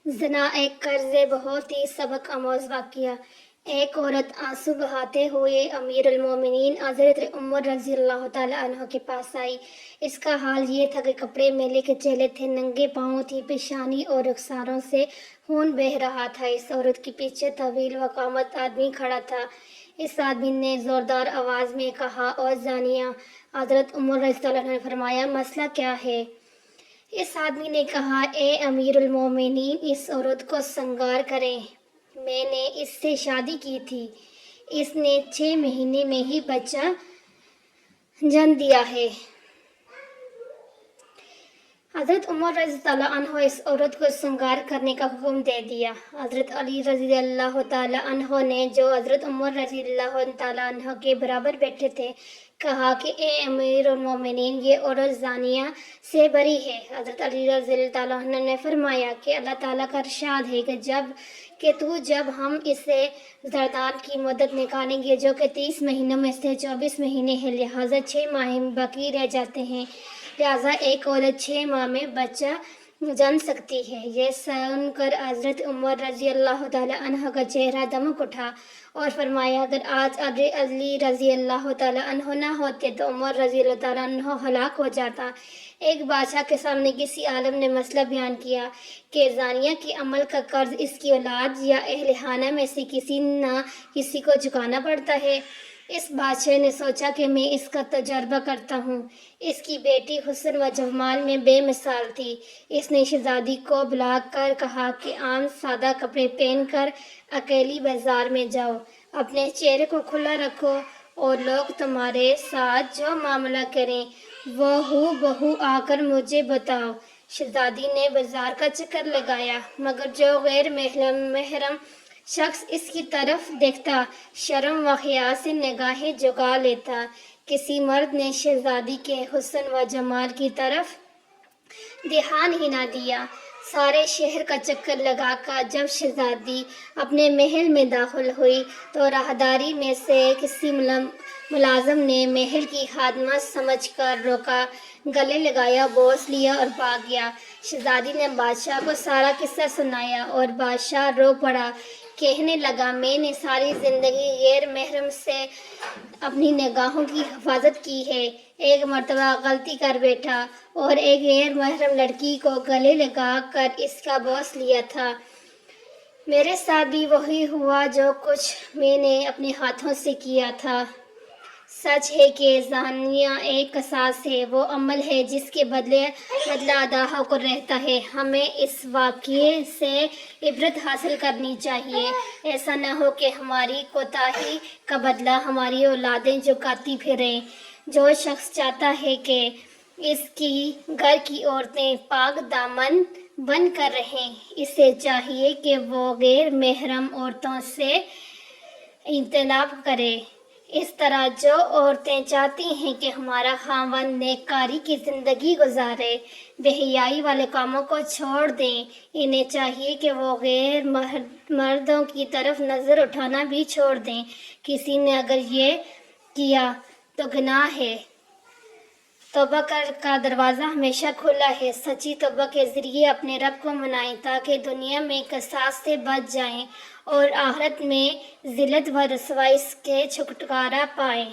زنا ایک قرض بہت ہی سبق آموز واقعہ۔ ایک عورت آنسو بہاتے ہوئے امیر المومنین حضرت عمر رضی اللہ تعالیٰ عنہ کے پاس آئی۔ اس کا حال یہ تھا کہ کپڑے میلے کے چہلے تھے، ننگے پاؤں تھی، پیشانی اور رخساروں سے خون بہہ رہا تھا۔ اس عورت کے پیچھے طویل وقامت آدمی کھڑا تھا۔ اس آدمی نے زوردار آواز میں کہا، "او زانیہ!" حضرت عمر رضی اللہ عنہ نے فرمایا، "مسئلہ کیا ہے؟" اس آدمی نے کہا، "اے امیر المومنین، اس عورت کو سنگار کریں۔ میں نے اس سے شادی کی تھی۔ اس نے 6 مہینے میں ہی بچہ جنم دیا ہے۔" حضرت عمر رضی اللہ عنہ اس عورت کو سنگار کرنے کا حکم دے دیا۔ حضرت علی رضی اللہ تعالیٰ عنہ نے، جو حضرت عمر رضی اللہ تعالیٰ عنہ کے برابر بیٹھے تھے، کہا کہ اے امیر المومنین، یہ عورت زانیہ سے بری ہے۔ حضرت علی رضی اللہ تعالیٰ عنہ نے فرمایا کہ اللہ تعالیٰ کا ارشاد ہے کہ جب ہم اسے زردان کی مدت نکالیں گے، جو کہ 30 مہینوں میں سے 24 مہینے ہیں، لہٰذا 6 ماہ باقی رہ جاتے ہیں، لہٰذا ایک عورت 6 ماہ میں بچہ جن سکتی ہے۔ یہ سن کر حضرت عمر رضی اللہ تعالیٰ عنہ کا چہرہ دمک اٹھا اور فرمایا، اگر آج علی رضی اللہ تعالیٰ عنہ نہ ہوتے تو عمر رضی اللہ تعالیٰ عنہ ہلاک ہو جاتا۔ ایک بادشاہ کے سامنے کسی عالم نے مسئلہ بیان کیا کہ زانیہ کے عمل کا قرض اس کی اولاد یا اہل خانہ میں سے کسی نہ کسی کو چکانا پڑتا ہے۔ اس بادشاہ نے سوچا کہ میں اس کا تجربہ کرتا ہوں۔ اس کی بیٹی حسن و جمال میں بے مثال تھی۔ اس نے شہزادی کو بلا کر کہا کہ عام سادہ کپڑے پہن کر اکیلی بازار میں جاؤ، اپنے چہرے کو کھلا رکھو اور لوگ تمہارے ساتھ جو معاملہ کریں وہ ہو بہو آ کر مجھے بتاؤ۔ شہزادی نے بازار کا چکر لگایا، مگر جو غیر محرم شخص اس کی طرف دیکھتا، شرم و حیا سے نگاہیں جھکا لیتا۔ کسی مرد نے شہزادی کے حسن و جمال کی طرف دھیان ہی نہ دیا۔ سارے شہر کا چکر لگا کر جب شہزادی اپنے محل میں داخل ہوئی تو راہداری میں سے کسی ملازم نے محل کی خادمہ سمجھ کر روکا، گلے لگایا، بوس لیا اور بھاگ گیا۔ شہزادی نے بادشاہ کو سارا قصہ سنایا اور بادشاہ رو پڑا، کہنے لگا، میں نے ساری زندگی غیر محرم سے اپنی نگاہوں کی حفاظت کی ہے، ایک مرتبہ غلطی کر بیٹھا اور ایک غیر محرم لڑکی کو گلے لگا کر اس کا بوس لیا تھا۔ میرے ساتھ بھی وہی ہوا جو کچھ میں نے اپنے ہاتھوں سے کیا تھا۔ سچ ہے کہ زانیہ ایک قصاص ہے، وہ عمل ہے جس کے بدلہ ادا ہو کر رہتا ہے۔ ہمیں اس واقعے سے عبرت حاصل کرنی چاہیے۔ ایسا نہ ہو کہ ہماری کوتاہی کا بدلہ ہماری اولادیں چکاتی پھریں۔ جو شخص چاہتا ہے کہ اس کی گھر کی عورتیں پاک دامن بن کر رہیں، اسے چاہیے کہ وہ غیر محرم عورتوں سے اجتناب کرے۔ اس طرح جو عورتیں چاہتی ہیں کہ ہمارا خاوند نیککاری کی زندگی گزارے، بے حیائی والے کاموں کو چھوڑ دیں۔ انہیں چاہیے کہ وہ غیر مردوں کی طرف نظر اٹھانا بھی چھوڑ دیں۔ کسی نے اگر یہ کیا تو گناہ ہے۔ توبہ کا دروازہ ہمیشہ کھلا ہے۔ سچی توبہ کے ذریعے اپنے رب کو منائیں تاکہ دنیا میں قصاص سے بچ جائیں اور آخرت میں ذلت و رسوائی سے چھٹکارا پائیں۔